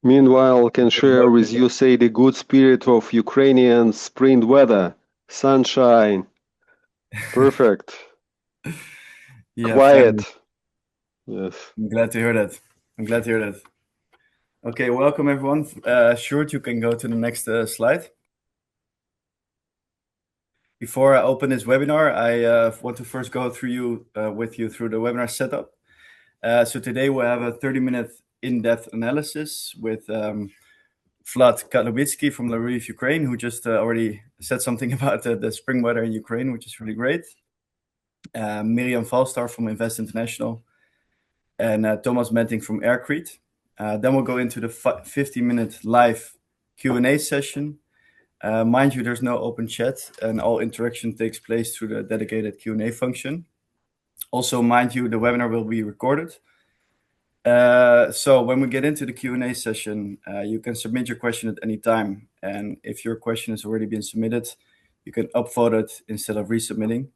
Meanwhile, can share with you, say, the good spirit of Ukrainian spring weather, sunshine, perfect, Yeah, quiet. finally. Yes. I'm glad to hear that. I'm glad to hear that. Okay, welcome everyone. Sjoerd, you can go to the next slide. Before I open this webinar, I want to first go with you through the webinar setup. So today we'll have a 30-minute in-depth analysis with Vlad Kalobitsky from LArive Ukraine, who just already said something about the spring weather in Ukraine, which is really great. Miriam Valstar from Invest International, and Thomas Menting from Aircrete. Then we'll go into the 50-minute live Q&A session. Mind you, there's no open chat, and all interaction takes place through the dedicated Q&A function. Also, mind you, the webinar will be recorded. So when we get into the Q&A session, you can submit your question at any time. And if your question has already been submitted, you can upvote it instead of resubmitting.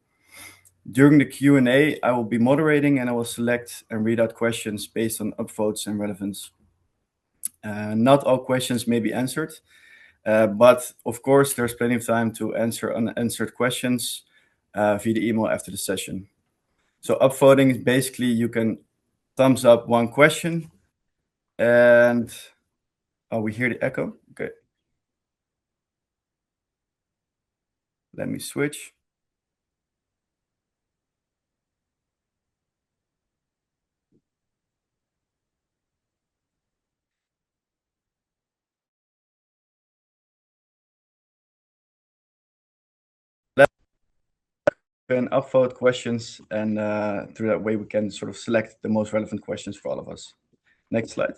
During the Q&A, I will be moderating and I will select and read out questions based on upvotes and relevance. Not all questions may be answered, but of course, there's plenty of time to answer unanswered questions via the email after the session. So upvoting is basically you can thumbs up one question and we hear the echo. Okay. Let me switch. Can upvote questions, and through that way we can sort of select the most relevant questions for all of us. Next slide.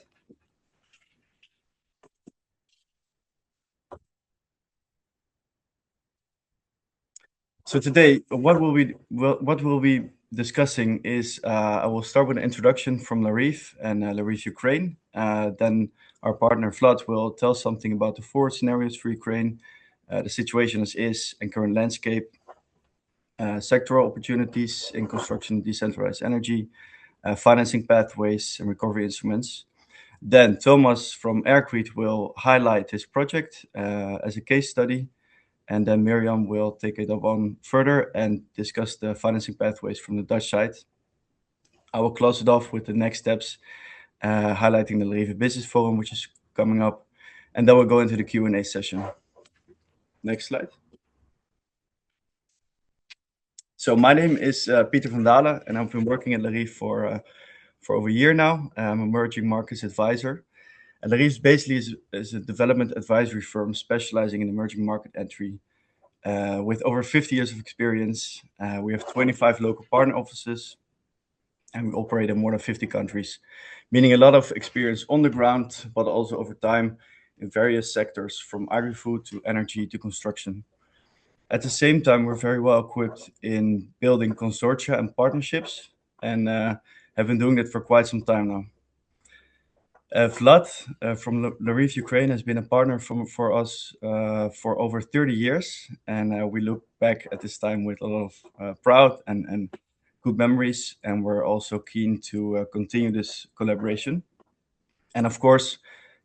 So today, what we'll be discussing is I will start with an introduction from LArive and LArive Ukraine. Then our partner Vlad will tell something about the forward scenarios for Ukraine, the situation as is and current landscape, sectoral opportunities in construction, decentralized energy, financing pathways, and recovery instruments. Then Thomas from Aircrete will highlight his project as a case study, and then Miriam will take it up on further and discuss the financing pathways from the Dutch side. I will close it off with the next steps, highlighting the LArive Business Forum, which is coming up, and then we'll go into the Q&A session. Next slide. So my name is Pieter van Dalen, and I've been working at LArive for over a year now. I'm a emerging markets advisor. And LArive basically is a development advisory firm specializing in emerging market entry with over 50 years of experience. We have 25 local partner offices, and we operate in more than 50 countries, meaning a lot of experience on the ground, but also over time in various sectors from agri-food to energy to construction. At the same time, we're very well equipped in building consortia and partnerships, and have been doing that for quite some time now. Vlad from LArive Ukraine has been a partner for us for over 30 years, and we look back at this time with a lot of proud and good memories, and we're also keen to continue this collaboration. And of course,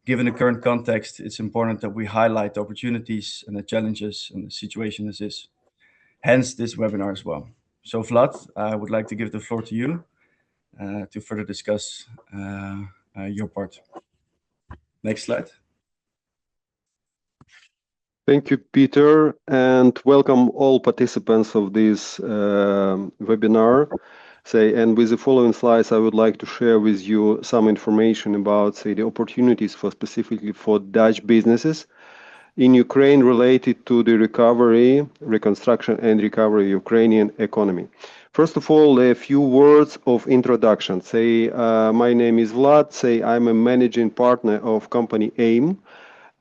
given the current context, it's important that we highlight the opportunities and the challenges and the situation as is. Hence this webinar as well. So Vlad, I would like to give the floor to you to further discuss your part. Next slide. Thank you, Peter, and welcome all participants of this webinar. And with the following slides, I would like to share with you some information about, the opportunities specifically for Dutch businesses in Ukraine related to the reconstruction and recovery Ukrainian economy. First of all, a few words of introduction. My name is Vlad. I'm a managing partner of company AIM,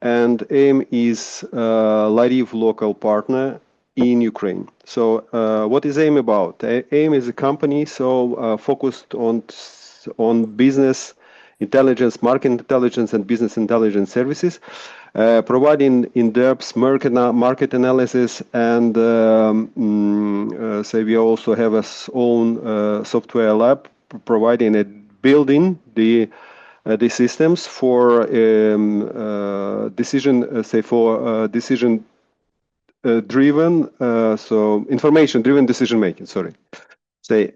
and AIM is LArive local partner in Ukraine. So what is AIM about? AIM is a company focused on business intelligence, market intelligence, and business intelligence services, providing in-depth market analysis, and we also have our own software lab providing building the the systems for decision driven, so information driven decision making. Sorry. We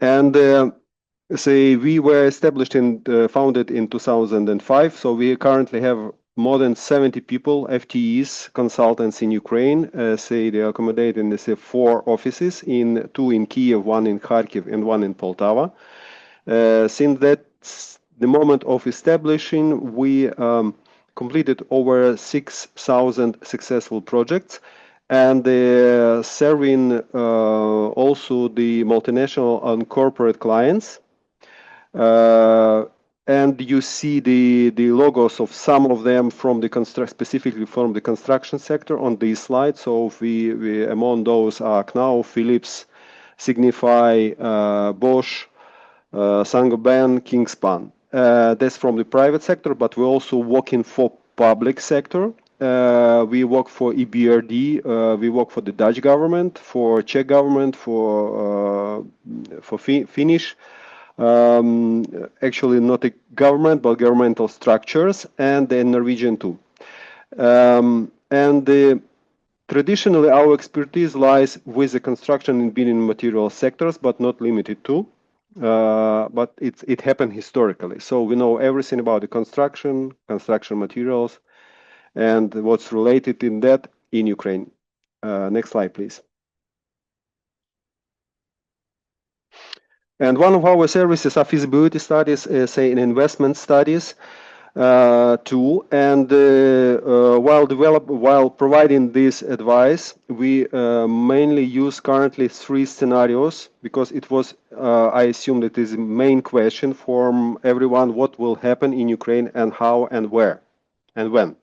were established and founded in 2005. So we currently have more than 70 people, FTEs, consultants in Ukraine. They accommodate in 4 offices, two in Kiev, one in Kharkiv, and one in Poltava. Since that's the moment of establishing, we completed over 6,000 successful projects, and serving also the multinational and corporate clients. And you see the logos of some of them from the specifically from the construction sector on this slide. So we among those are Knauf, Philips, Signify, Bosch, Saint-Gobain, Kingspan. That's from the private sector, but we're also working for public sector. We work for EBRD, we work for the Dutch government, for Czech government, for Finnish, actually not a government, but governmental structures, and the Norwegian too. Traditionally, our expertise lies with the construction and building material sectors, but not limited to. But it happened historically. So we know everything about the construction materials, and what's related in that in Ukraine. Next slide, please. And one of our services are feasibility studies, in investment studies too. And while providing this advice, we mainly use currently 3 scenarios, because it was, I assume that is the main question from everyone: what will happen in Ukraine, and how, and where, and when.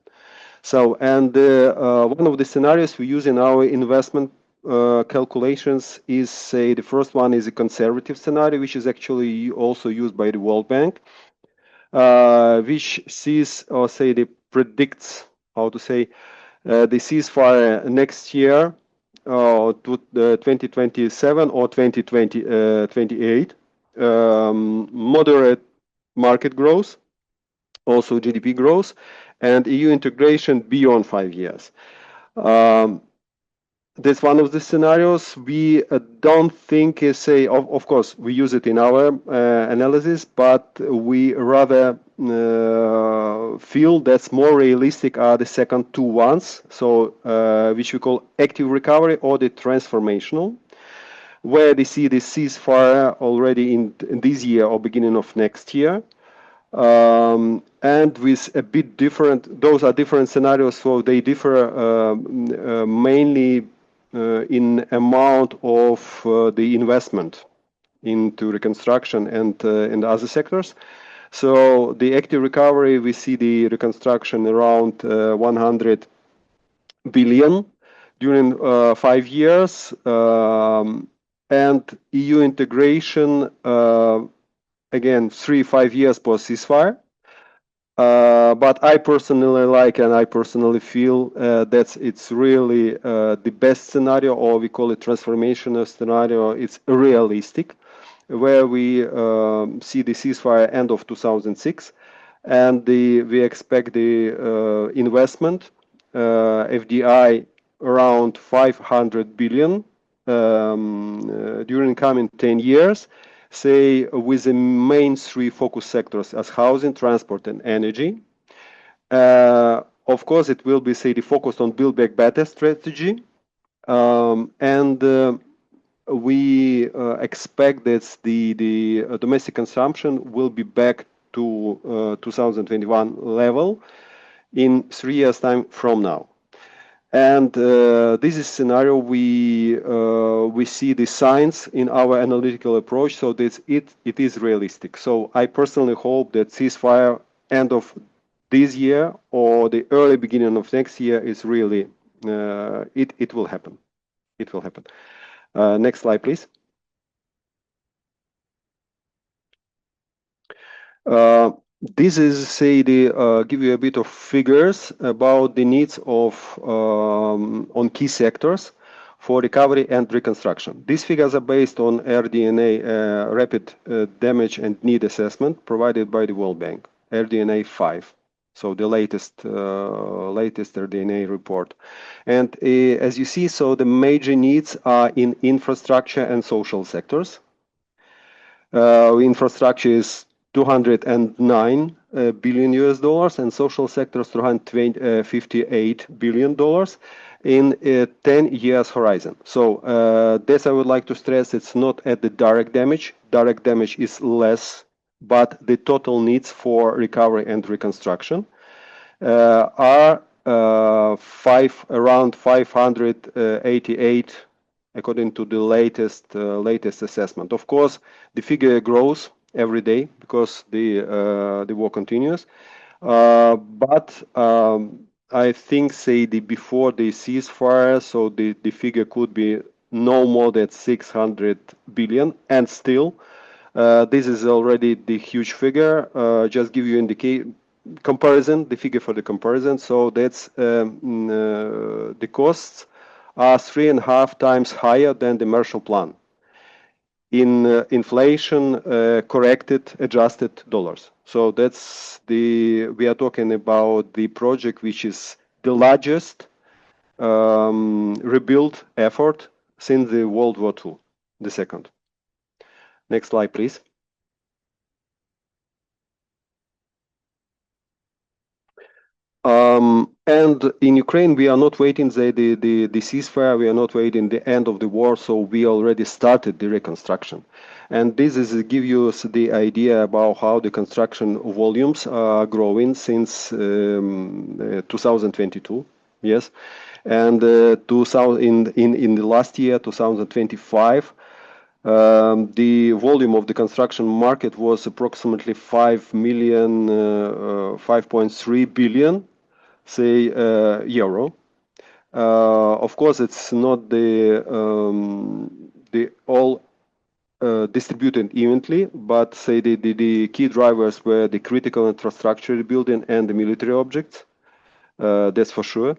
So, and one of the scenarios we use in our investment calculations is, the first one is a conservative scenario, which is actually also used by the World Bank, which sees, or predicts, the ceasefire next year, to 2027 or 2028, moderate market growth, also GDP growth, and EU integration beyond 5 years. That's one of the scenarios. We don't think, of course, we use it in our analysis, but we rather feel that's more realistic are the second 2 ones, so which we call active recovery or the transformational, where they see the ceasefire already in this year or beginning of next year. And with a bit different, those are different scenarios, so they differ mainly in amount of the investment into reconstruction and in other sectors. So the active recovery, we see the reconstruction around 100 billion during 5 years, and EU integration, again, 3-5 years post ceasefire. But I personally like, and I personally feel that it's really the best scenario, or we call it transformational scenario. It's realistic, where we see the ceasefire end of 2006, and we expect the investment, FDI, around 500 billion during coming 10 years. With the main 3 focus sectors as housing, transport, and energy. Of course, it will be, the focus on Build Back Better strategy. And we expect that the domestic consumption will be back to 2021 level in 3 years' time from now. And this is scenario we see the signs in our analytical approach, so that it is realistic. So I personally hope that ceasefire end of this year or the early beginning of next year is really it will happen. It will happen. Next slide, please. This is, give you a bit of figures about the needs of on key sectors for recovery and reconstruction. These figures are based on RDNA, rapid damage and need assessment provided by the World Bank. RDNA 5, so the latest RDNA report. And as you see, so the major needs are in infrastructure and social sectors. Infrastructure is 209 billion US dollars, and social sectors 258 billion dollars in a 10 years horizon. So this I would like to stress, it's not at the direct damage. Direct damage is less, but the total needs for recovery and reconstruction are around 588 according to the latest assessment. Of course, the figure grows every day because the war continues. But I think, say, before the ceasefire, so the figure could be no more than 600 billion, and still, this is already the huge figure. Just give you comparison, the figure for the comparison. So that's the costs are 3.5 times higher than the Marshall Plan in inflation corrected, adjusted dollars. So we are talking about the project which is the largest rebuild effort since the World War II, the second. Next slide, please. And in Ukraine, we are not waiting the ceasefire, we are not waiting the end of the war, so we already started the reconstruction. And this is give you the idea about how the construction volumes are growing since 2022, yes. And 2000, in the last year, 2025, the volume of the construction market was approximately 5.3 billion, say, euro. Of course, it's not the all distributed evenly, but say the key drivers were the critical infrastructure rebuilding and the military objects. That's for sure.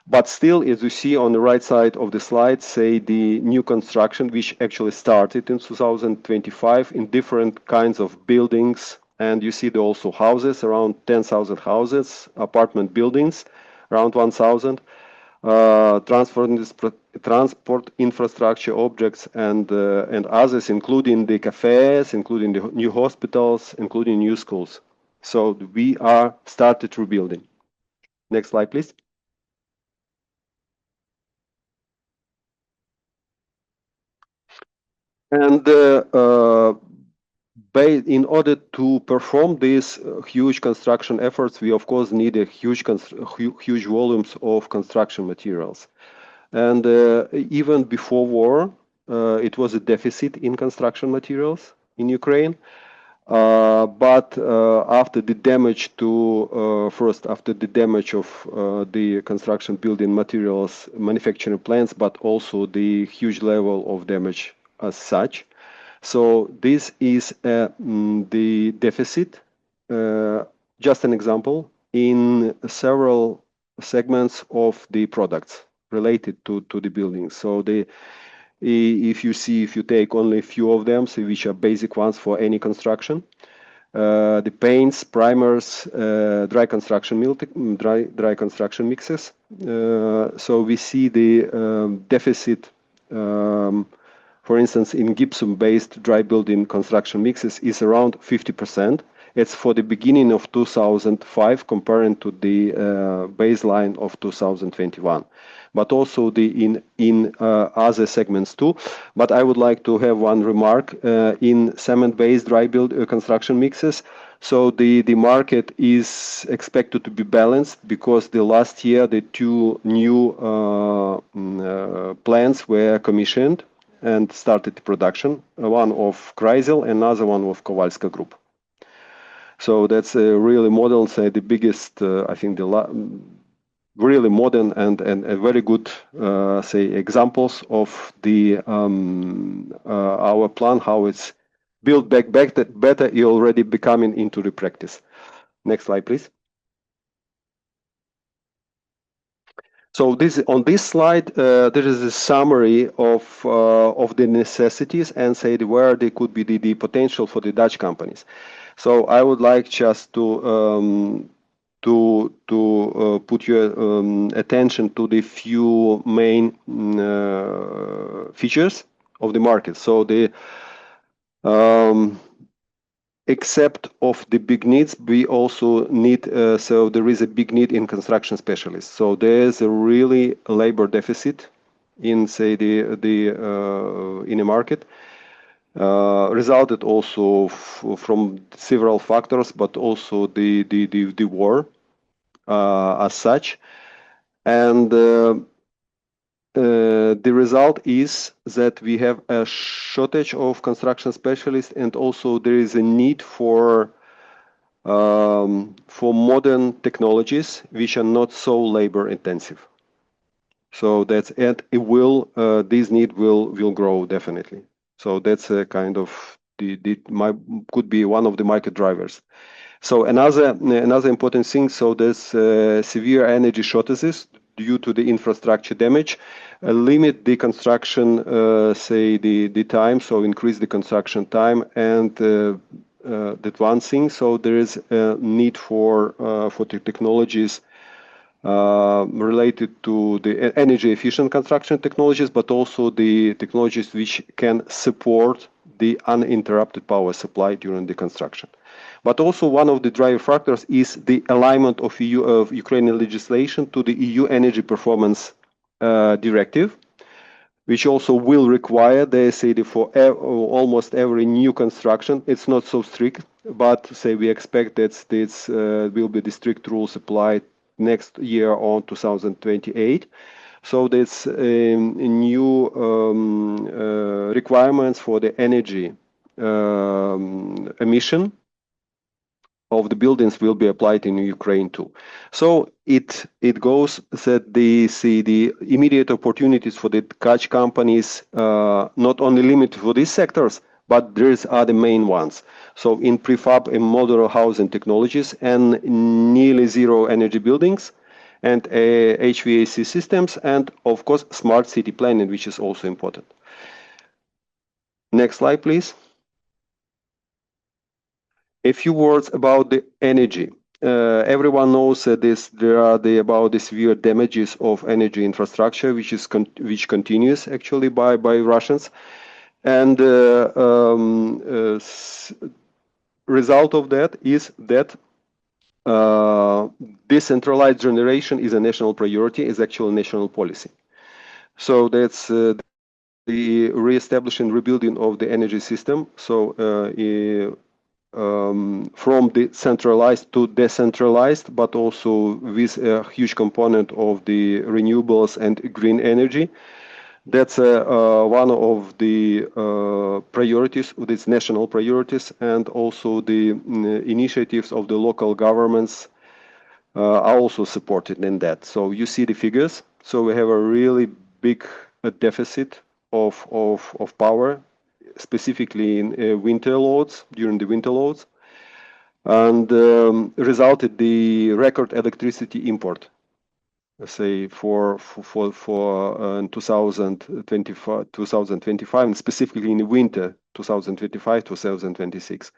But still, as you see on the right side of the slide, say the new construction, which actually started in 2025 in different kinds of buildings. And you see there also houses, around 10,000 houses, apartment buildings, around 1,000, transport infrastructure objects and others, including the cafes, including the new hospitals, including new schools. So we are started rebuilding. Next slide, please. And in order to perform these huge construction efforts, we of course need a huge volumes of construction materials. And even before war, it was a deficit in construction materials in Ukraine. But after the damage after the damage of the construction building materials manufacturing plants, but also the huge level of damage as such. So this is the deficit. Just an example in several segments of the products related to the buildings. So if you take only a few of them, so which are basic ones for any construction, the paints, primers, dry construction mixes. So we see the deficit. For instance, in gypsum-based dry building construction mixes is around 50%. It's for the beginning of 2005 comparing to the baseline of 2021, but also in other segments too. But I would like to have one remark in cement-based dry construction mixes. So the market is expected to be balanced because the last year the two new plants were commissioned and started production, one of Kreisel, another one of Kowalska Group. So that's a really modern, say the biggest, I think really modern and very good, say examples of the our plan, how it's built back better, is already becoming into the practice. Next slide, please. So on this slide, there is a summary of the necessities and say where they could be the potential for the Dutch companies. So I would like just to put your attention to the few main features of the market. So the except of the big needs, we also need, so there is a big need in construction specialists. So there is a really labor deficit in, say, in a market, resulted also from several factors, but also the war as such. And the result is that we have a shortage of construction specialists, and also there is a need for modern technologies which are not so labor intensive. So that's, and it will, this need will grow definitely. So that's a kind of could be one of the market drivers. So another important thing, so there's severe energy shortages due to the infrastructure damage, limit the construction, say the time, so increase the construction time, and that one thing. So there is a need for the technologies related to the energy efficient construction technologies, but also the technologies which can support the uninterrupted power supply during the construction. But also one of the driving factors is the alignment of Ukrainian legislation to the EU Energy Performance Directive, which also will require, they say, for almost every new construction. It's not so strict, but say we expect that this will be the strict rules applied next year on 2028. So there's new requirements for the energy emission of the buildings will be applied in Ukraine too. So it goes that they see the immediate opportunities for the Dutch companies, not only limited for these sectors, but there's other main ones. So in prefab and modular housing technologies and nearly zero energy buildings and HVAC systems, and of course smart city planning, which is also important. Next slide, please. A few words about the energy. Everyone knows that there are about the severe damages of energy infrastructure, which continues actually by Russians, and result of that is that decentralized generation is a national priority, is actually national policy. So that's the re-establishing, rebuilding of the energy system. So from the centralized to decentralized, but also with a huge component of the renewables and green energy. That's one of the priorities, these national priorities, and also the initiatives of the local governments are also supported in that. So you see the figures. So we have a really big deficit of power, specifically in winter loads, during the winter loads, and resulted the record electricity import, say for 2025, and specifically in the winter 2025-2026.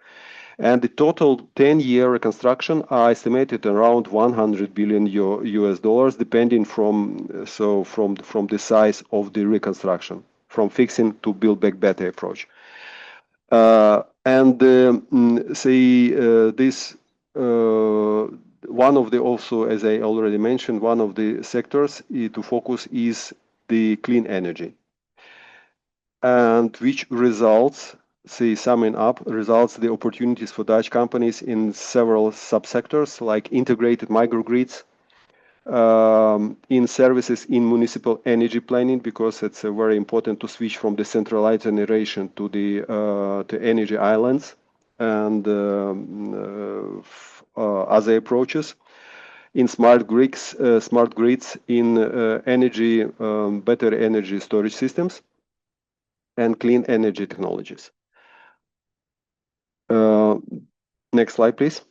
And the total 10-year reconstruction are estimated around 100 billion US dollars, depending from the size of the reconstruction, from fixing to build back better approach. This one of the, also as I already mentioned, one of the sectors to focus is the clean energy, and which results, summing up, results the opportunities for Dutch companies in several subsectors like integrated microgrids, in services in municipal energy planning, because it's very important to switch from the centralized generation to the energy islands, and other approaches in smart grids, in energy, better energy storage systems, and clean energy technologies. Next slide, please.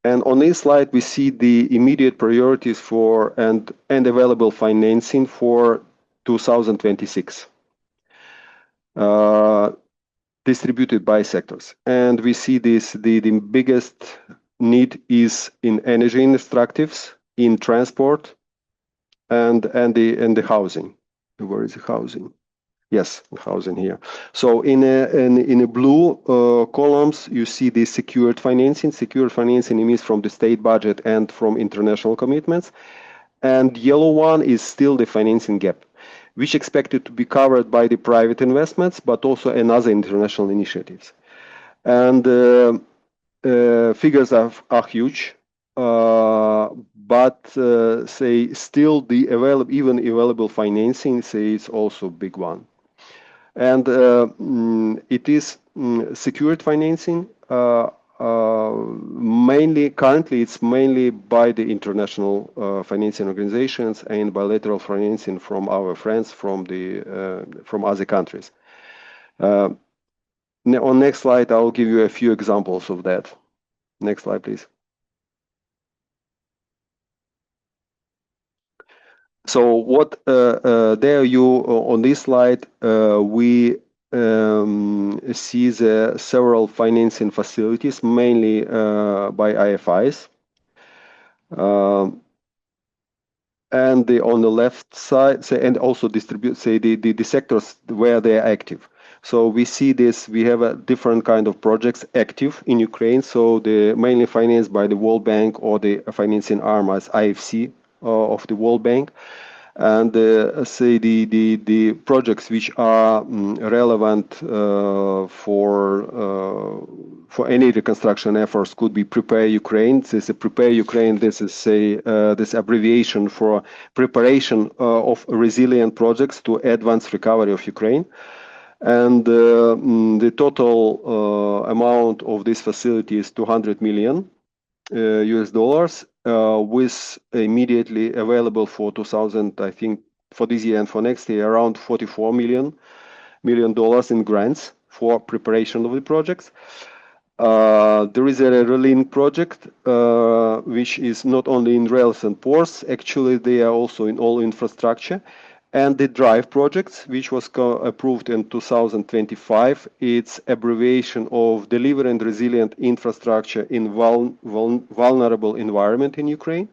And on this slide, we see the immediate priorities for and available financing for 2026. distributed by sectors. And we see this, the biggest need is in energy extractives, in transport, and the housing. Where is the housing? Yes, housing here. So in a blue columns, you see the secured financing. Secured financing means from the state budget and from international commitments. And yellow one is still the financing gap, which expected to be covered by the private investments, but also another international initiatives. And figures are huge, but say still the available financing, say, it's also a big one. And it is secured financing. Currently, it's mainly by the international financing organizations and bilateral financing from our friends from other countries. On next slide, I'll give you a few examples of that. Next slide, please. So what there you on this slide we see the several financing facilities, mainly by IFIs. And on the left side, say, and also distribute, say, the sectors where they are active. So we see this, we have a different kind of projects active in Ukraine. So the mainly financed by the World Bank or the financing arm as IFC of the World Bank. And say the projects which are relevant for any reconstruction efforts could be Prepare Ukraine. This is Prepare Ukraine. This is this abbreviation for preparation of resilient projects to advance recovery of Ukraine. And the total amount of this facility is 200 million US dollars, with immediately available for 2000, I think, for this year and for next year, around 44 million dollars in grants for preparation of the projects. There is a Relink project, which is not only in rails and ports, actually they are also in all infrastructure. And the DRIVE projects, which was approved in 2025, it's abbreviation of Deliver and Resilient Infrastructure in Vulnerable Environment in Ukraine,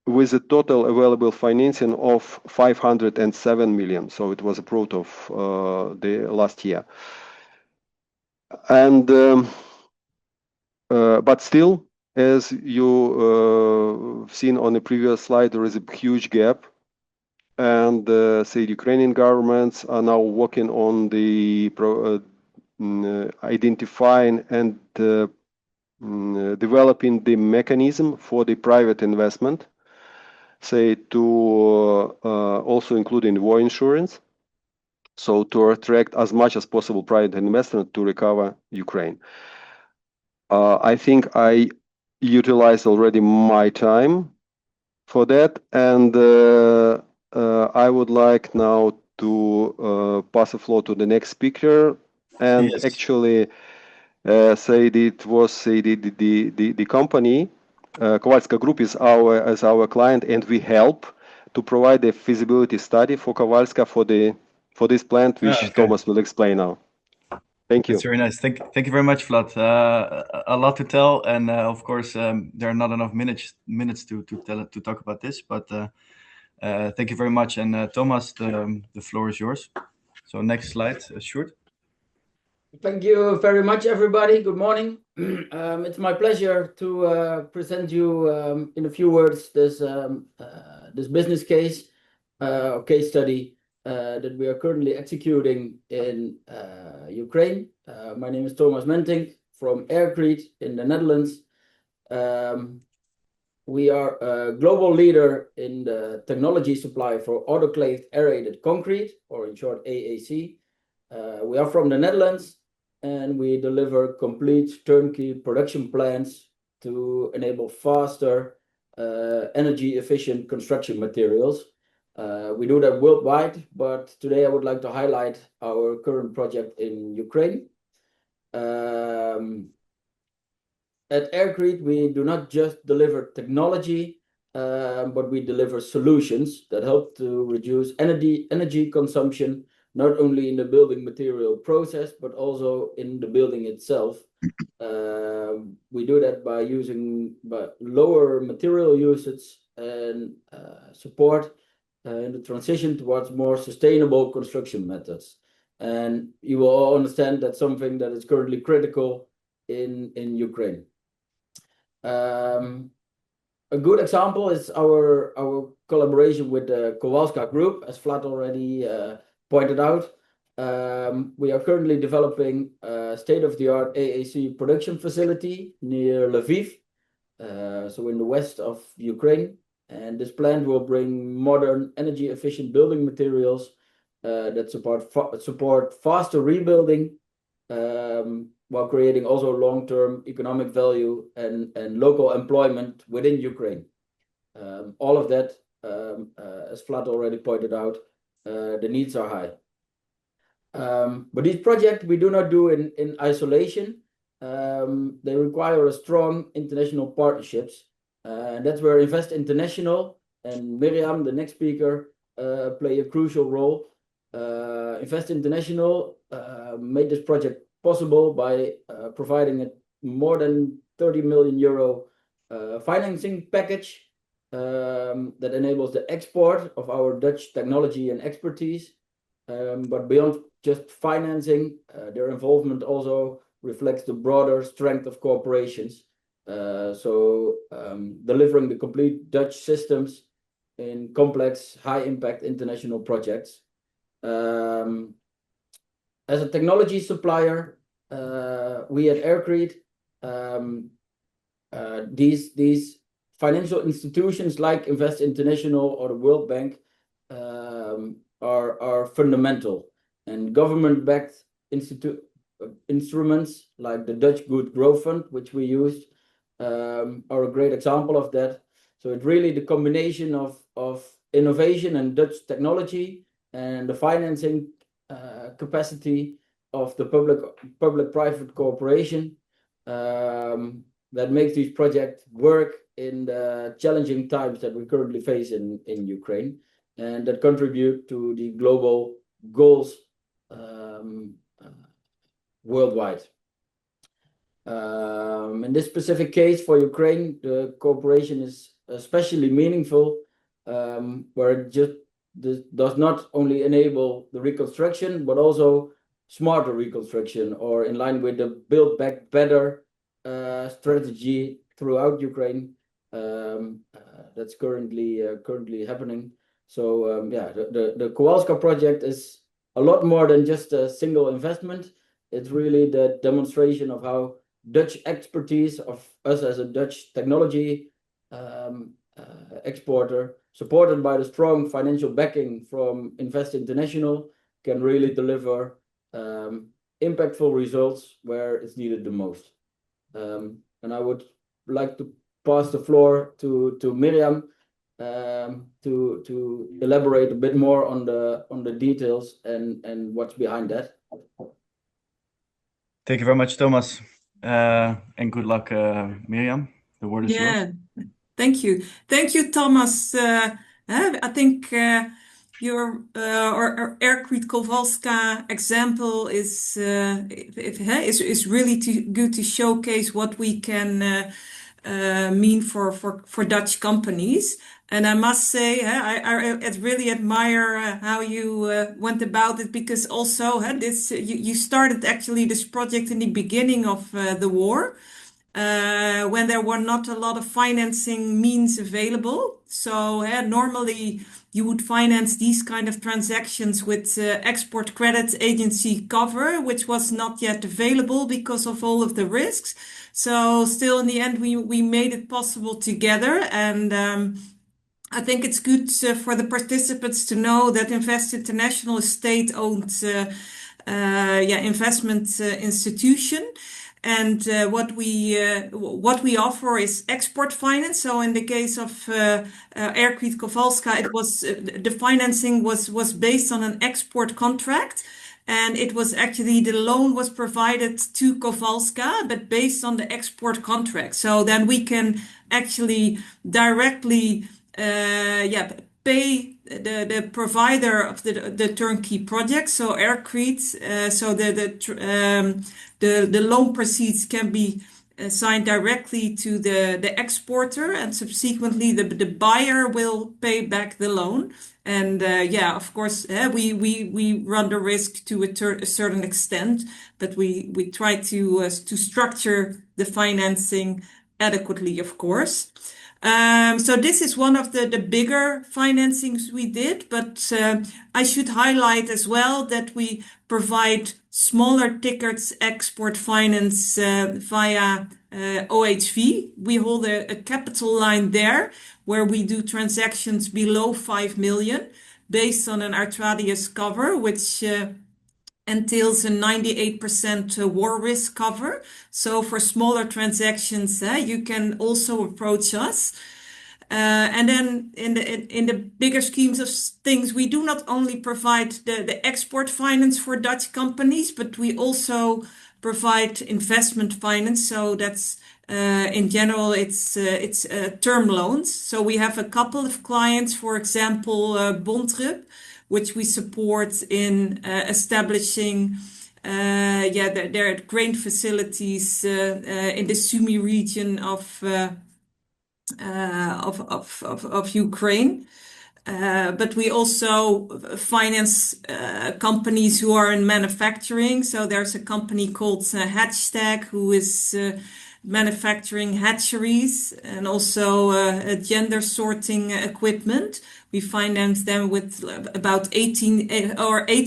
with a total available financing of 507 million. So it was approved of the last year. And but still, as you seen on the previous slide, there is a huge gap, and say Ukrainian governments are now working on the identifying and developing the mechanism for the private investment, say to also including war insurance, so to attract as much as possible private investment to recover Ukraine. I think I utilized already my time for that, and I would like now to pass the floor to the next speaker. And Yes. actually, say it was the company Kovalska Group is our client, and we help to provide a feasibility study for Kovalska for this plant, which Okay. Thomas will explain now. Thank you. That's very nice. Thank you very much, Vlad. A lot to tell, and of course, there are not enough minutes to talk about this. But thank you very much, and Thomas, the floor is yours. So next slide, Sjoerd. Thank you very much, everybody. Good morning. It's my pleasure to present you in a few words this business case or case study that we are currently executing in Ukraine. My name is Thomas Mentink from Aircrete in the Netherlands. We are a global leader in the technology supply for autoclaved aerated concrete, or in short AAC. We are from the Netherlands, and we deliver complete turnkey production plans to enable faster, energy-efficient construction materials. We do that worldwide, but today I would like to highlight our current project in Ukraine. At Aircrete, we do not just deliver technology, but we deliver solutions that help to reduce energy consumption, not only in the building material process, but also in the building itself. We do that by using lower material usage and support in the transition towards more sustainable construction methods. And you will all understand that's something that is currently critical in Ukraine. A good example is our collaboration with the Kowalska Group, as Vlad already pointed out. We are currently developing a state-of-the-art AAC production facility near Lviv, so in the west of Ukraine. And this plant will bring modern, energy-efficient building materials that support faster rebuilding, while creating also long-term economic value and local employment within Ukraine. All of that, as Vlad already pointed out, the needs are high. But these projects we do not do in isolation. They require a strong international partnerships. And that's where Invest International and Miriam, the next speaker, play a crucial role. Invest International made this project possible by providing a more than 30 million euro financing package that enables the export of our Dutch technology and expertise. But beyond just financing, their involvement also reflects the broader strength of corporations. Delivering the complete Dutch systems in complex, high-impact international projects. As a technology supplier, we at Aircrete, these financial institutions like Invest International or the World Bank are fundamental, and government-backed instruments like the Dutch Good Growth Fund, which we used, are a great example of that. So it's really the combination of innovation and Dutch technology and the financing capacity of the public-private cooperation that makes these projects work in the challenging times that we currently face in Ukraine, and that contribute to the global goals worldwide. In this specific case for Ukraine, the cooperation is especially meaningful, where it just does not only enable the reconstruction, but also smarter reconstruction, or in line with the Build Back Better strategy throughout Ukraine. That's currently happening. So the Kowalska project is a lot more than just a single investment. It's really the demonstration of how Dutch expertise of us as a Dutch technology exporter, supported by the strong financial backing from Invest International, can really deliver impactful results where it's needed the most. And I would like to pass the floor to Miriam to elaborate a bit more on the details and what's behind that. Thank you very much, Thomas, and good luck, Miriam. The word is yours. Thank you, Thomas. I think your Aircrete Kowalska example is really good to showcase what we can mean for Dutch companies. And I must say, I really admire how you went about it, because also you started actually this project in the beginning of the war, when there were not a lot of financing means available. So normally you would finance these kind of transactions with export credit agency cover, which was not yet available because of all of the risks. So still in the end, we made it possible together. And I think it's good for the participants to know that Invest International is state-owned investment institution. And what we offer is export finance. So in the case of Aircrete Kowalska, it was the financing was based on an export contract, And it was actually, the loan was provided to Kowalska, but based on the export contract. So then we can actually directly pay the provider of the turnkey project, so Aircrete. So the loan proceeds can be signed directly to the exporter, and subsequently the buyer will pay back the loan. And of course, we run the risk to a certain extent, but we try to structure the financing adequately, of course. So this is one of the bigger financings we did, but I should highlight as well that we provide smaller tickets export finance via OHV. We hold a capital line there where we do transactions below 5 million based on an Artradius cover, which entails a 98% war risk cover. So for smaller transactions, you can also approach us. And then in the bigger schemes of things, we do not only provide the export finance for Dutch companies, but we also provide investment finance. So that's in general, it's term loans. So we have a couple of clients, for example, Bontrep, which we support in establishing their grain facilities in the Sumy region of Ukraine. But we also finance companies who are in manufacturing. So there's a company called Hatchstack who is manufacturing hatcheries and also gender sorting equipment. We finance them with about 8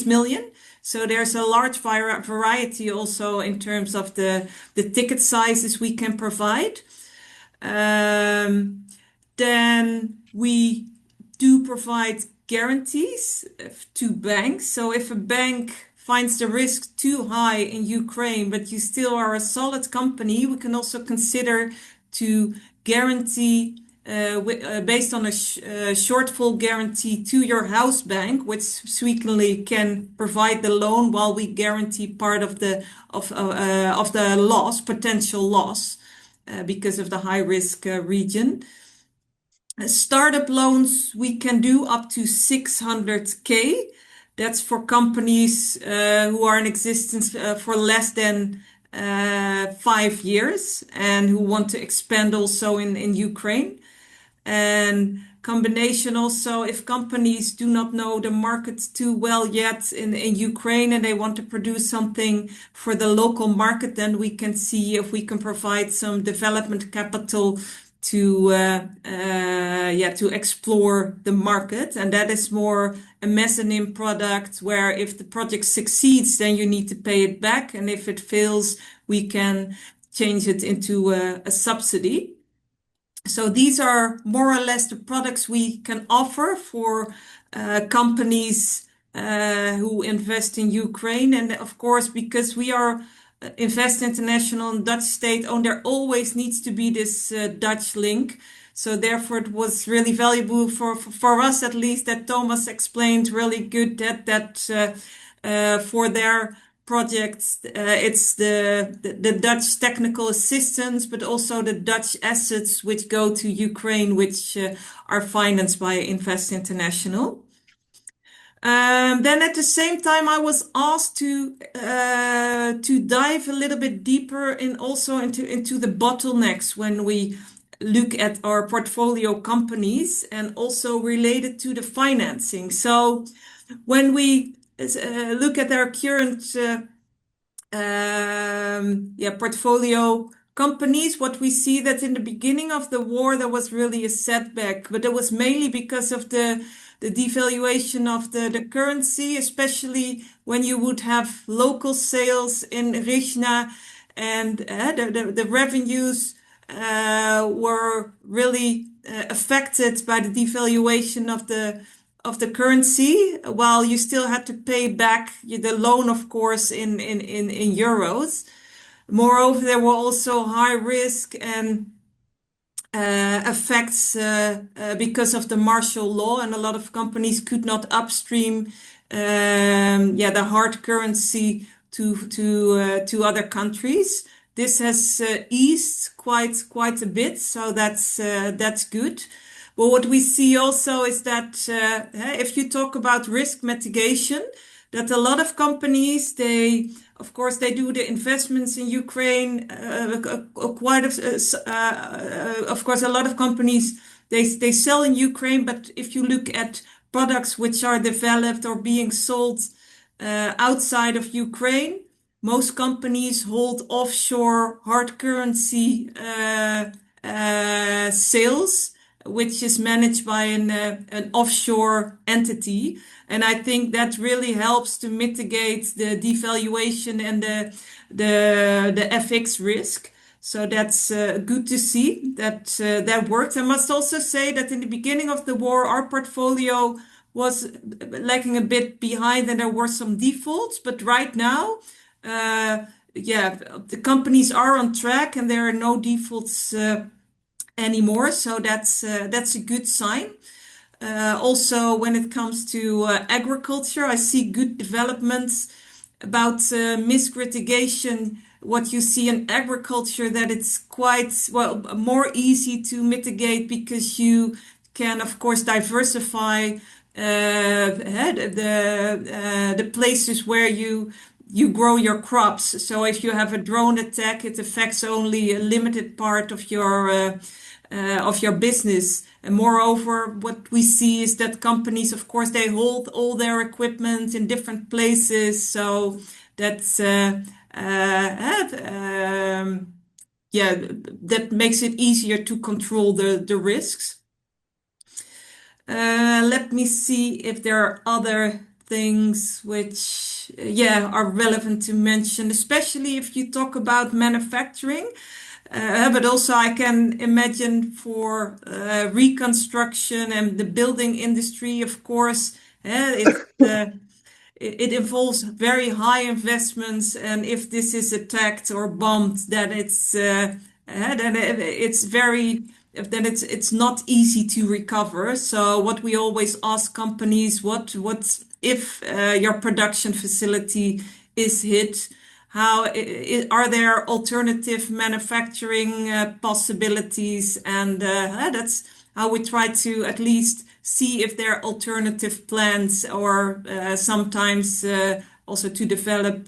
million. So there's a large variety also in terms of the ticket sizes we can provide. Then we do provide guarantees to banks. So if a bank finds the risk too high in Ukraine, but you still are a solid company, we can also consider to guarantee based on a shortfall guarantee to your house bank, which subsequently can provide the loan while we guarantee part of the loss, potential loss, because of the high risk region. Startup loans we can do up to 600K. That's for companies who are in existence for less than 5 years and who want to expand also in Ukraine. And combination also, if companies do not know the market too well yet in Ukraine and they want to produce something for the local market, then we can see if we can provide some development capital to explore the market. And that is more a mezzanine product where if the project succeeds, then you need to pay it back. And if it fails, we can change it into a subsidy. So these are more or less the products we can offer for companies who invest in Ukraine. And of course, because we are Invest International and Dutch state-owned, there always needs to be this Dutch link. So therefore, it was really valuable for us, at least, that Thomas explained really good that for their projects, it's the Dutch technical assistance, but also the Dutch assets which go to Ukraine, which are financed by Invest International. Then at the same time, I was asked to dive a little bit deeper into the bottlenecks when we look at our portfolio companies and also related to the financing. So when we look at our current portfolio companies, what we see that in the beginning of the war, there was really a setback, but it was mainly because of the devaluation of the currency, especially when you would have local sales in Rizhna, and the revenues were really affected by the devaluation of the currency, while you still had to pay back the loan, of course, in euros. Moreover, there were also high risk and effects because of the martial law, and a lot of companies could not upstream the hard currency to other countries. This has eased quite a bit, so that's good. But what we see also is that if you talk about risk mitigation, that a lot of companies, of course, they do the investments in Ukraine. Of course, a lot of companies, they sell in Ukraine, but if you look at products which are developed or being sold outside of Ukraine, most companies hold offshore hard currency sales, which is managed by an offshore entity. And I think that really helps to mitigate the devaluation and the FX risk. So that's good to see that that worked. I must also say that in the beginning of the war, our portfolio was lagging a bit behind and there were some defaults. But right now, the companies are on track and there are no defaults anymore. So that's a good sign. Also, when it comes to agriculture, I see good developments about risk mitigation. What you see in agriculture, that it's quite more easy to mitigate because you can, of course, diversify the places where you grow your crops. So if you have a drone attack, it affects only a limited part of your business. And moreover, what we see is that companies, of course, they hold all their equipment in different places. So that's that makes it easier to control the risks. Let me see if there are other things which are relevant to mention, especially if you talk about manufacturing. But also I can imagine for reconstruction and the building industry, of course, it involves very high investments. And if this is attacked or bombed, then it's not easy to recover. So what we always ask companies, what if your production facility is hit? Are there alternative manufacturing possibilities? And that's how we try to at least see if there are alternative plans or sometimes also to develop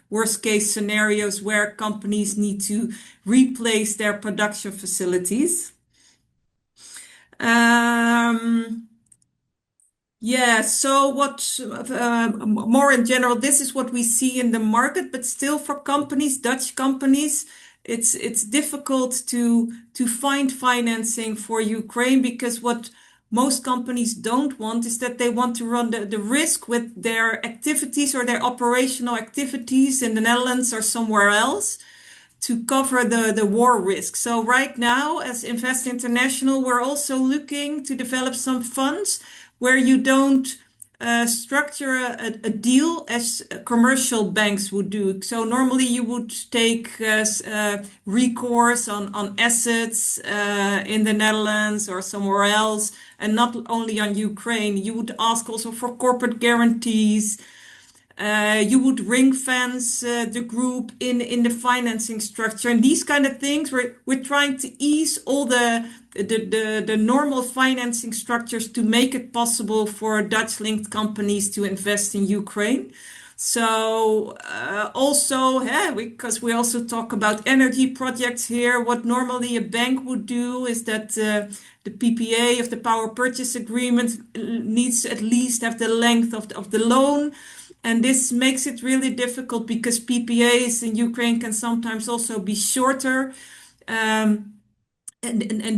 worst case scenarios where companies need to replace their production facilities. So what more in general, this is what we see in the market, but still for companies, Dutch companies, it's difficult to find financing for Ukraine because what most companies don't want is that they want to run the risk with their activities or their operational activities in the Netherlands or somewhere else to cover the war risk. So right now, as Invest International, we're also looking to develop some funds where you don't structure a deal as commercial banks would do. So normally you would take recourse on assets in the Netherlands or somewhere else, and not only on Ukraine. You would ask also for corporate guarantees. You would ring fence the group in the financing structure, and these kind of things. We're trying to ease all the normal financing structures to make it possible for Dutch linked companies to invest in Ukraine. So also, because we also talk about energy projects here, what normally a bank would do is that the PPA of the power purchase agreement needs to at least have the length of the loan. And this makes it really difficult because PPAs in Ukraine can sometimes also be shorter. And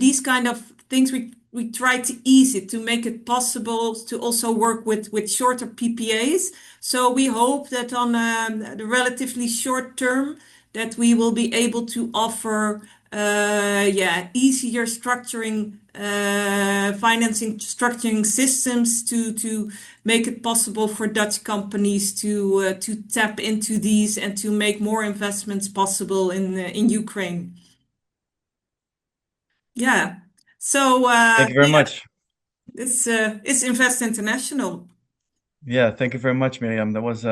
these kind of things, we try to ease it to make it possible to also work with shorter PPAs. So we hope that on the relatively short term that we will be able to offer easier structuring financing structuring systems to make it possible for Dutch companies to tap into these and to make more investments possible in Ukraine. Yeah. So Thank you very much. It's Invest International. Yeah, thank you very much, Miriam. That was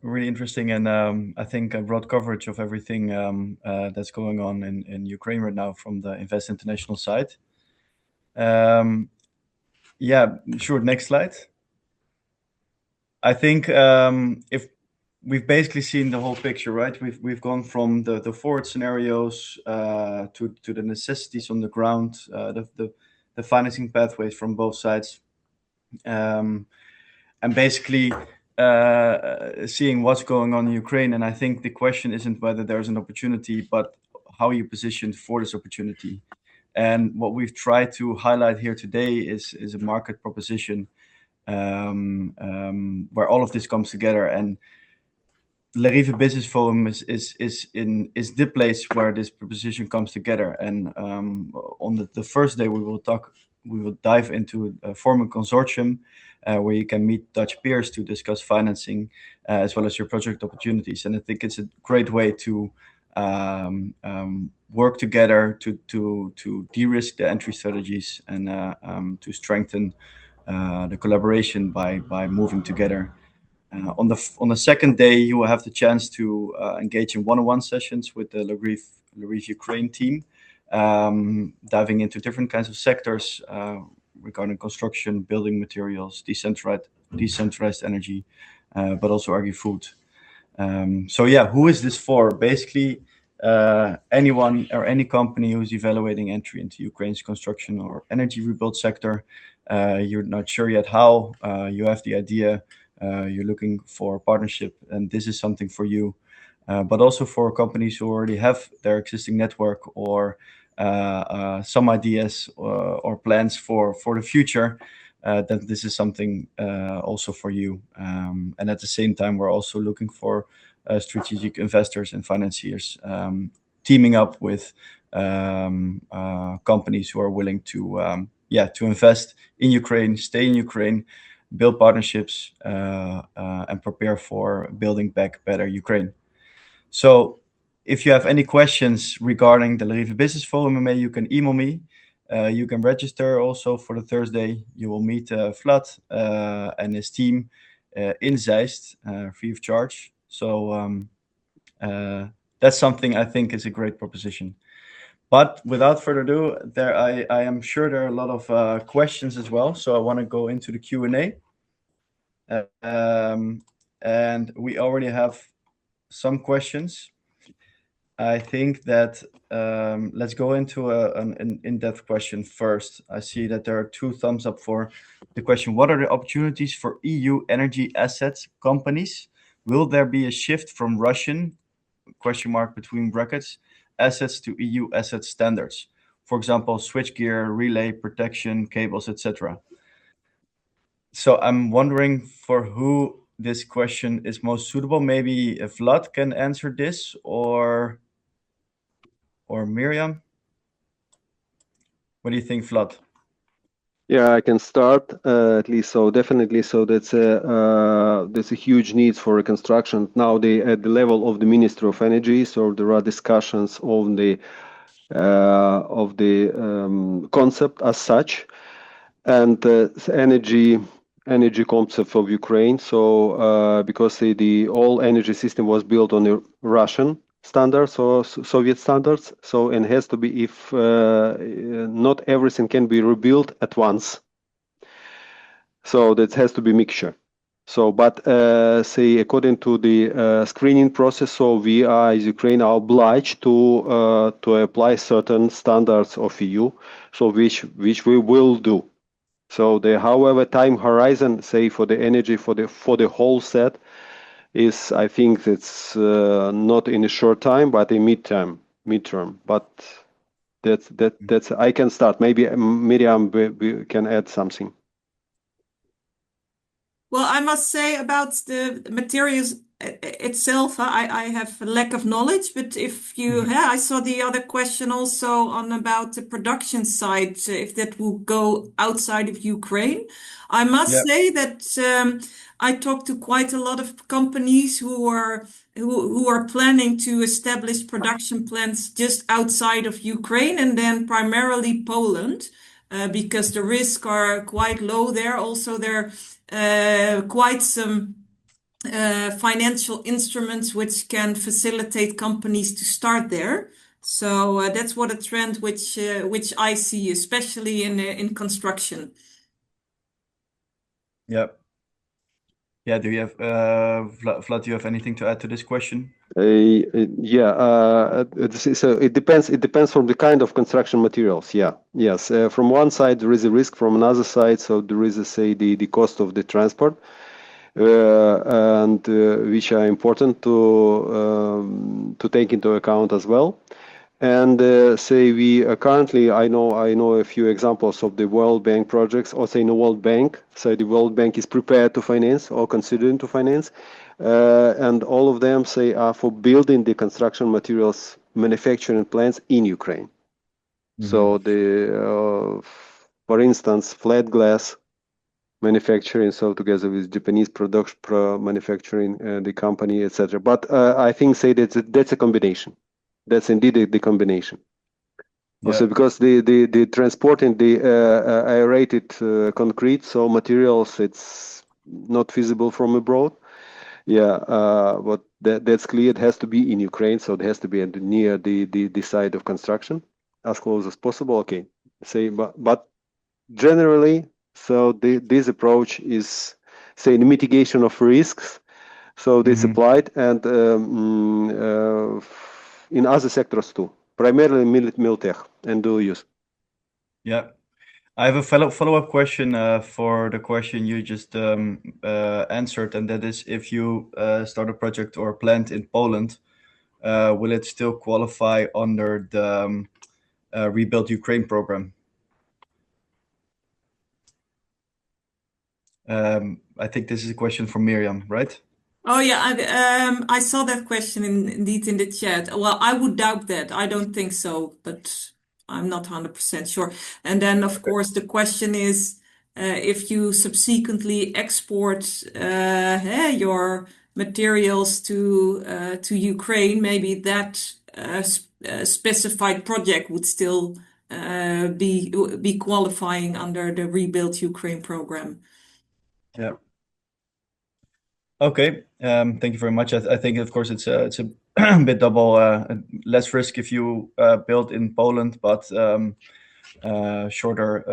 really interesting, and I think a broad coverage of everything that's going on in Ukraine right now from the Invest International side. Yeah, sure. Next slide. I think if we've basically seen the whole picture, right? We've gone from the forward scenarios to the necessities on the ground, the financing pathways from both sides. And basically seeing what's going on in Ukraine. And I think the question isn't whether there's an opportunity, but how you positioned for this opportunity. And what we've tried to highlight here today is a market proposition where all of this comes together. And LArive Business Forum is the place where this proposition comes together. And on the first day, we will dive into a formal consortium where you can meet Dutch peers to discuss financing as well as your project opportunities. And I think it's a great way to work together to de-risk the entry strategies and to strengthen the collaboration by moving together. On the second day, you will have the chance to engage in one-on-one sessions with the LArive Ukraine team, diving into different kinds of sectors regarding construction, building materials, decentralized energy, but also agri-food. So yeah, who is this for? Basically, anyone or any company who's evaluating entry into Ukraine's construction or energy rebuild sector. You're not sure yet how, you have the idea, you're looking for a partnership, and this is something for you. But also for companies who already have their existing network or some ideas or plans for the future, that this is something also for you. And at the same time, we're also looking for strategic investors and financiers teaming up with companies who are willing to invest in Ukraine, stay in Ukraine, build partnerships, and prepare for building back better Ukraine. So if you have any questions regarding the LArive Business Forum, you can email me. You can register also for the Thursday. You will meet Vlad and his team in Zeist, free of charge. So that's something I think is a great proposition. But without further ado, I am sure there are a lot of questions as well. So I want to go into the Q&A. And we already have some questions. I think that let's go into an in-depth question first. I see that there are 2 thumbs up for the question. What are the opportunities for EU energy assets companies? Will there be a shift from Russian between brackets assets to EU asset standards? For example, switchgear, relay, protection, cables, etc. So I'm wondering for who this question is most suitable. Maybe Vlad can answer this, or Miriam. What do you think, Vlad? Yeah, I can start at least. So definitely, so that's a huge need for reconstruction now. At the level of the Ministry of Energy, so there are discussions on the concept as such, and energy concept of Ukraine. So because the whole energy system was built on the Russian standards or Soviet standards, so and has to be, if not everything can be rebuilt at once, so that has to be mixture. So but say according to the screening process, so we are as Ukraine are obliged to apply certain standards of EU, so which we will do. So however time horizon, say for the energy for the whole set, is, I think it's not in a short time, but in midterm. But that's I can start. Maybe Miriam we can add something. Well, I must say about the materials itself, I have a lack of knowledge, but if you, I saw the other question also on about the production side, if that will go outside of Ukraine. I must say that I talked to quite a lot of companies who are planning to establish production plants just outside of Ukraine and then primarily Poland. because the risks are quite low there. Also, there are quite some financial instruments which can facilitate companies to start there. So that's what a trend which I see, especially in construction. Yeah. Yeah. Do you have Vlad? Do you have anything to add to this question? Yeah. So it depends. It depends from the kind of construction materials. Yeah. Yes. From one side there is a risk. From another side, so there is, say, the cost of the transport, and which are important to take into account as well. And say we currently, I know a few examples of the World Bank projects, or say in the World Bank. So the World Bank is prepared to finance or considering to finance, and all of them say are for building the construction materials manufacturing plants in Ukraine. So the, for instance, flat glass manufacturing, so together with Japanese manufacturing, the company, etc. But I think, say that's a combination. That's indeed the combination. Yeah. Also, because the transporting the aerated concrete, so materials, it's not feasible from abroad. Yeah, but that's clear. It has to be in Ukraine, so it has to be near the site of construction, as close as possible. Okay, say, but generally, so this approach is, say, the mitigation of risks. So this applied, and in other sectors too, primarily militech and dual use. Yeah. I have a follow-up question for the question you just answered, and that is, if you start a project or a plant in Poland, will it still qualify under the Rebuild Ukraine program? I think this is a question from Miriam, right? Oh yeah, I saw that question indeed in the chat. Well, I would doubt that. I don't think so, but I'm not 100% sure. And then, of course, the question is, if you subsequently export your materials to Ukraine, maybe that specified project would still be qualifying under the Rebuild Ukraine program. Yeah. Okay. Thank you very much. I think, of course, it's a bit double, less risk if you build in Poland, but shorter,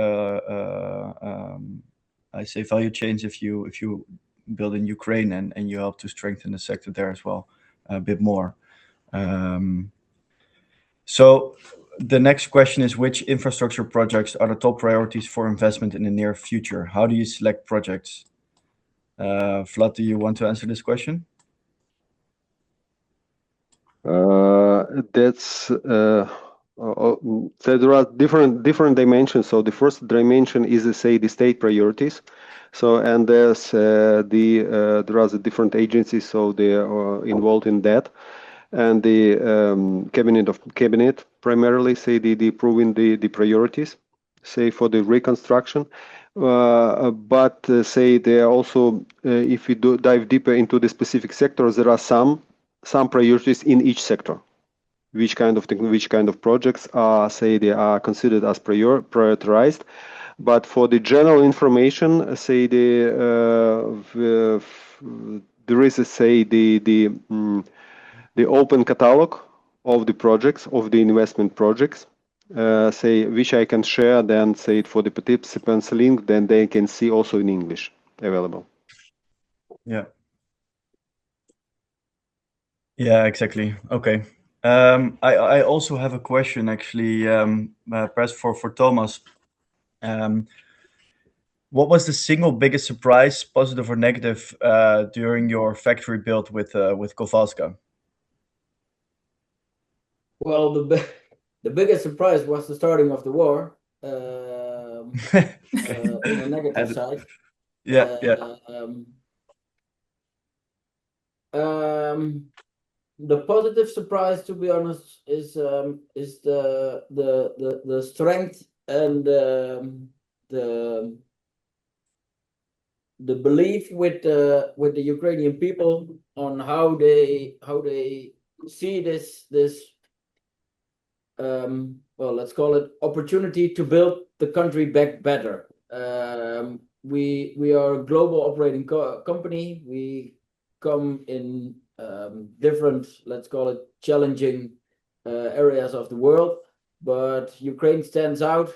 I say, value chains if you build in Ukraine, and you help to strengthen the sector there as well a bit more. So the next question is, which infrastructure projects are the top priorities for investment in the near future? How do you select projects? Vlad, do you want to answer this question? So there are different dimensions. So the first dimension is, say, the state priorities. So, and there's there are the different agencies, so they are involved in that, and the cabinet primarily, say, the approving the priorities, say, for the reconstruction. But say they are also, if we do dive deeper into the specific sectors, there are some priorities in each sector. Which kind of projects are, say, they are considered as prioritized. But for the general information, say, there is, say, the open catalog of the projects, of the investment projects, say, which I can share, then, say, for the participants link, then they can see also in English available. Yeah. Yeah, exactly. Okay. I also have a question, actually, perhaps for Thomas. What was the single biggest surprise, positive or negative, during your factory build with Kowalska? Well, the biggest surprise was the starting of the war. In a negative side. Yeah. The positive surprise, to be honest, is the strength and the belief with the Ukrainian people on how they see this well, let's call it opportunity to build the country back better. We are a global operating company. We come in different, let's call it, challenging areas of the world, but Ukraine stands out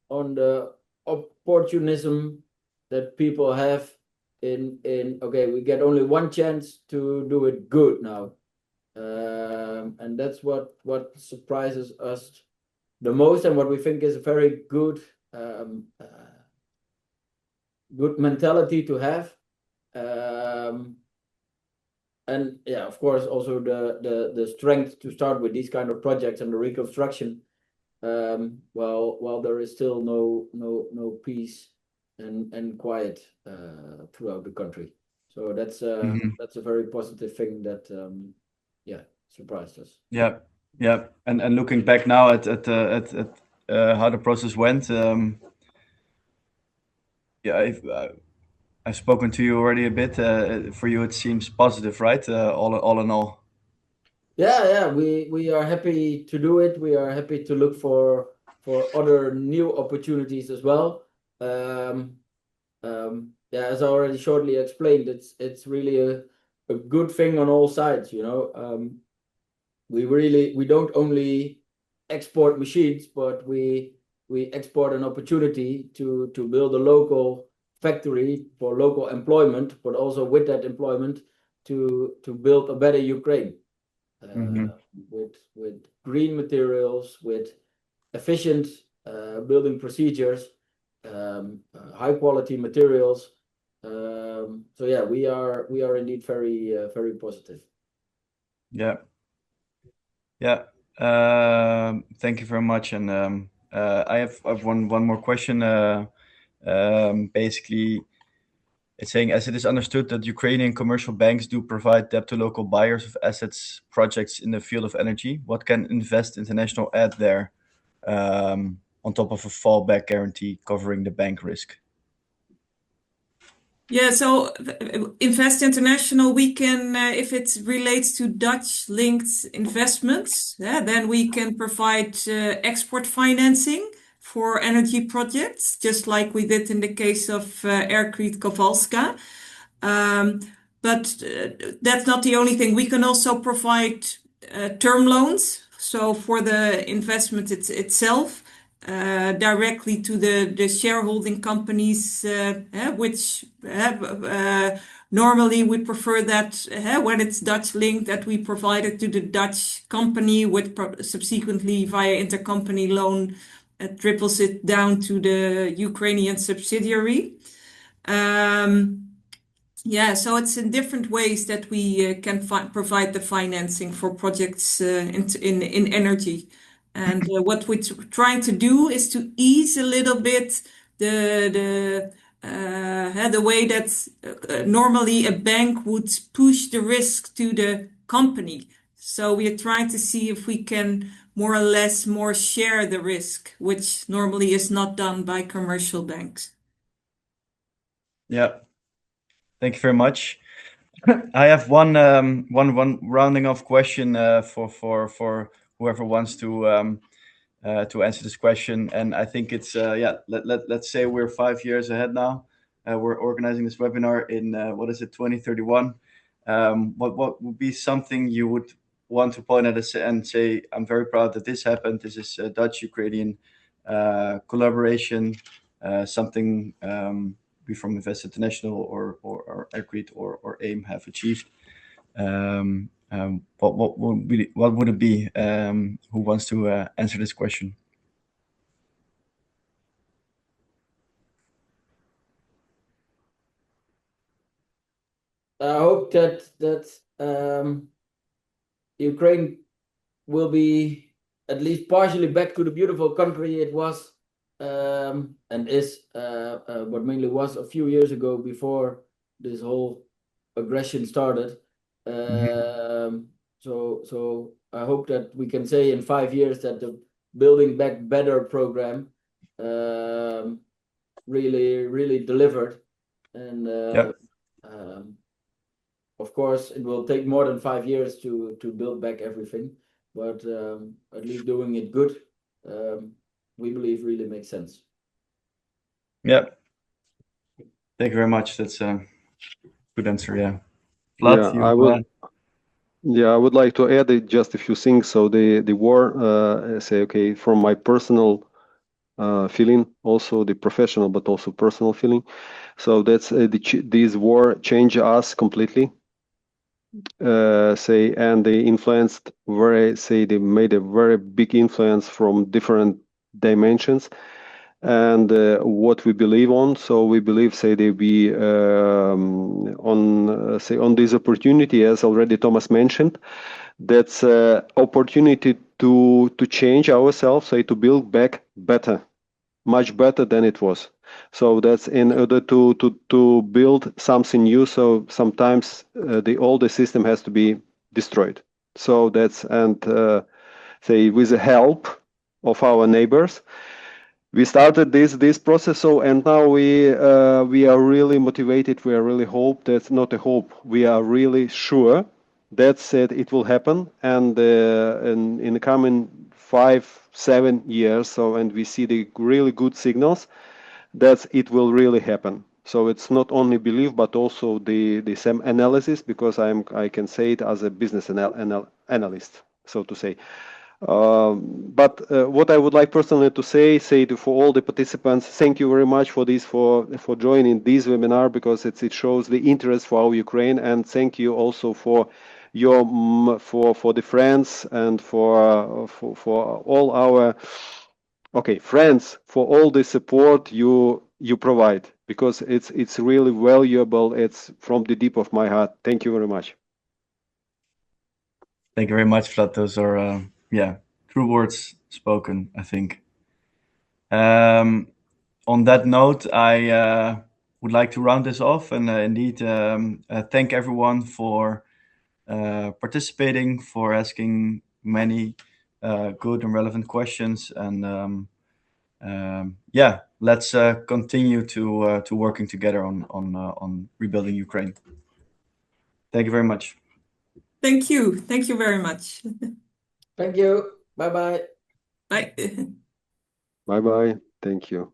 on the opportunism that people have in okay, we get only one chance to do it good now, and that's what surprises us the most, and what we think is a very good good mentality to have. And yeah, of course, also the strength to start with these kind of projects and the reconstruction, while there is still no peace and quiet throughout the country. So that's a very positive thing that yeah, surprised us. Yeah, yeah. And looking back now at how the process went, yeah, I've spoken to you already a bit. For you, it seems positive, right? All in all. Yeah, we are happy to do it. We are happy to look for other new opportunities as well. Yeah, as I already shortly explained, it's really a good thing on all sides, you know. We don't only export machines, but we export an opportunity to build a local factory for local employment, but also with that employment to build a better Ukraine. With green materials, with efficient building procedures, high quality materials. So yeah, we are indeed very positive. Yeah. Yeah. Thank you very much. And I have one more question. Basically, it's saying, as it is understood that Ukrainian commercial banks do provide debt to local buyers of assets projects in the field of energy, what can Invest International add there, on top of a fallback guarantee covering the bank risk? Yeah, so Invest International, we can, if it relates to Dutch linked investments, then we can provide export financing for energy projects, just like we did in the case of Aircrete Kowalska. But that's not the only thing. We can also provide term loans. So for the investment itself, directly to the shareholding companies, which normally we prefer that when it's Dutch linked, that we provide it to the Dutch company, with subsequently via intercompany loan triples it down to the Ukrainian subsidiary. Yeah, so it's in different ways that we can provide the financing for projects in energy. And what we're trying to do is to ease a little bit the way that normally a bank would push the risk to the company. So we are trying to see if we can more or less share the risk, which normally is not done by commercial banks. Yeah. Thank you very much. I have one rounding off question for whoever wants to answer this question. And I think it's let's say we're 5 years ahead now. We're organizing this webinar in 2031. What would be something you would want to point at us and say, I'm very proud that this happened. This is a Dutch-Ukrainian collaboration, something we from Invest International or Aircrete or AIM have achieved. What would it be? Who wants to answer this question? I hope that Ukraine will be at least partially back to the beautiful country it was and is, but mainly was a few years ago before this whole aggression started. So I hope that we can say in 5 years that the Building Back Better program really delivered. And of course, it will take more than 5 years to build back everything, but at least doing it good, we believe really makes sense. Yeah. Thank you very much. That's a good answer. Yeah. Vlad, I would like to add just a few things. So the war, say, okay, from my personal feeling, also the professional, but also personal feeling. So that's this war changed us completely. Say, and they influenced they made a very big influence from different dimensions. And what we believe on, so we believe, say, they be on this opportunity, as already Thomas mentioned. That's opportunity to change ourselves, say, to build back better, much better than it was. So that's in order to build something new. So sometimes the older system has to be destroyed. So that's, and say, with the help of our neighbors, we started this process. So, and now we are really motivated. We are really hope. That's not a hope. We are really sure that it will happen, and in the coming 5-7 years. So, and we see the really good signals that it will really happen. So it's not only belief, but also the same analysis, because I can say it as a business analyst, so to say. But what I would like personally to say for all the participants, thank you very much for this, for joining this webinar, because it shows the interest for our Ukraine, and thank you also for your for the friends and for all our friends, for all the support you provide, because it's really valuable. It's from the deep of my heart. Thank you very much. Thank you very much, Vlad. Those are true words spoken, I think. On that note, I would like to round this off, and indeed thank everyone for participating, for asking many good and relevant questions, and let's continue to working together on rebuilding Ukraine. Thank you very much. Thank you. Thank you very much. Thank you. Bye-bye. Bye. Bye-bye. Thank you.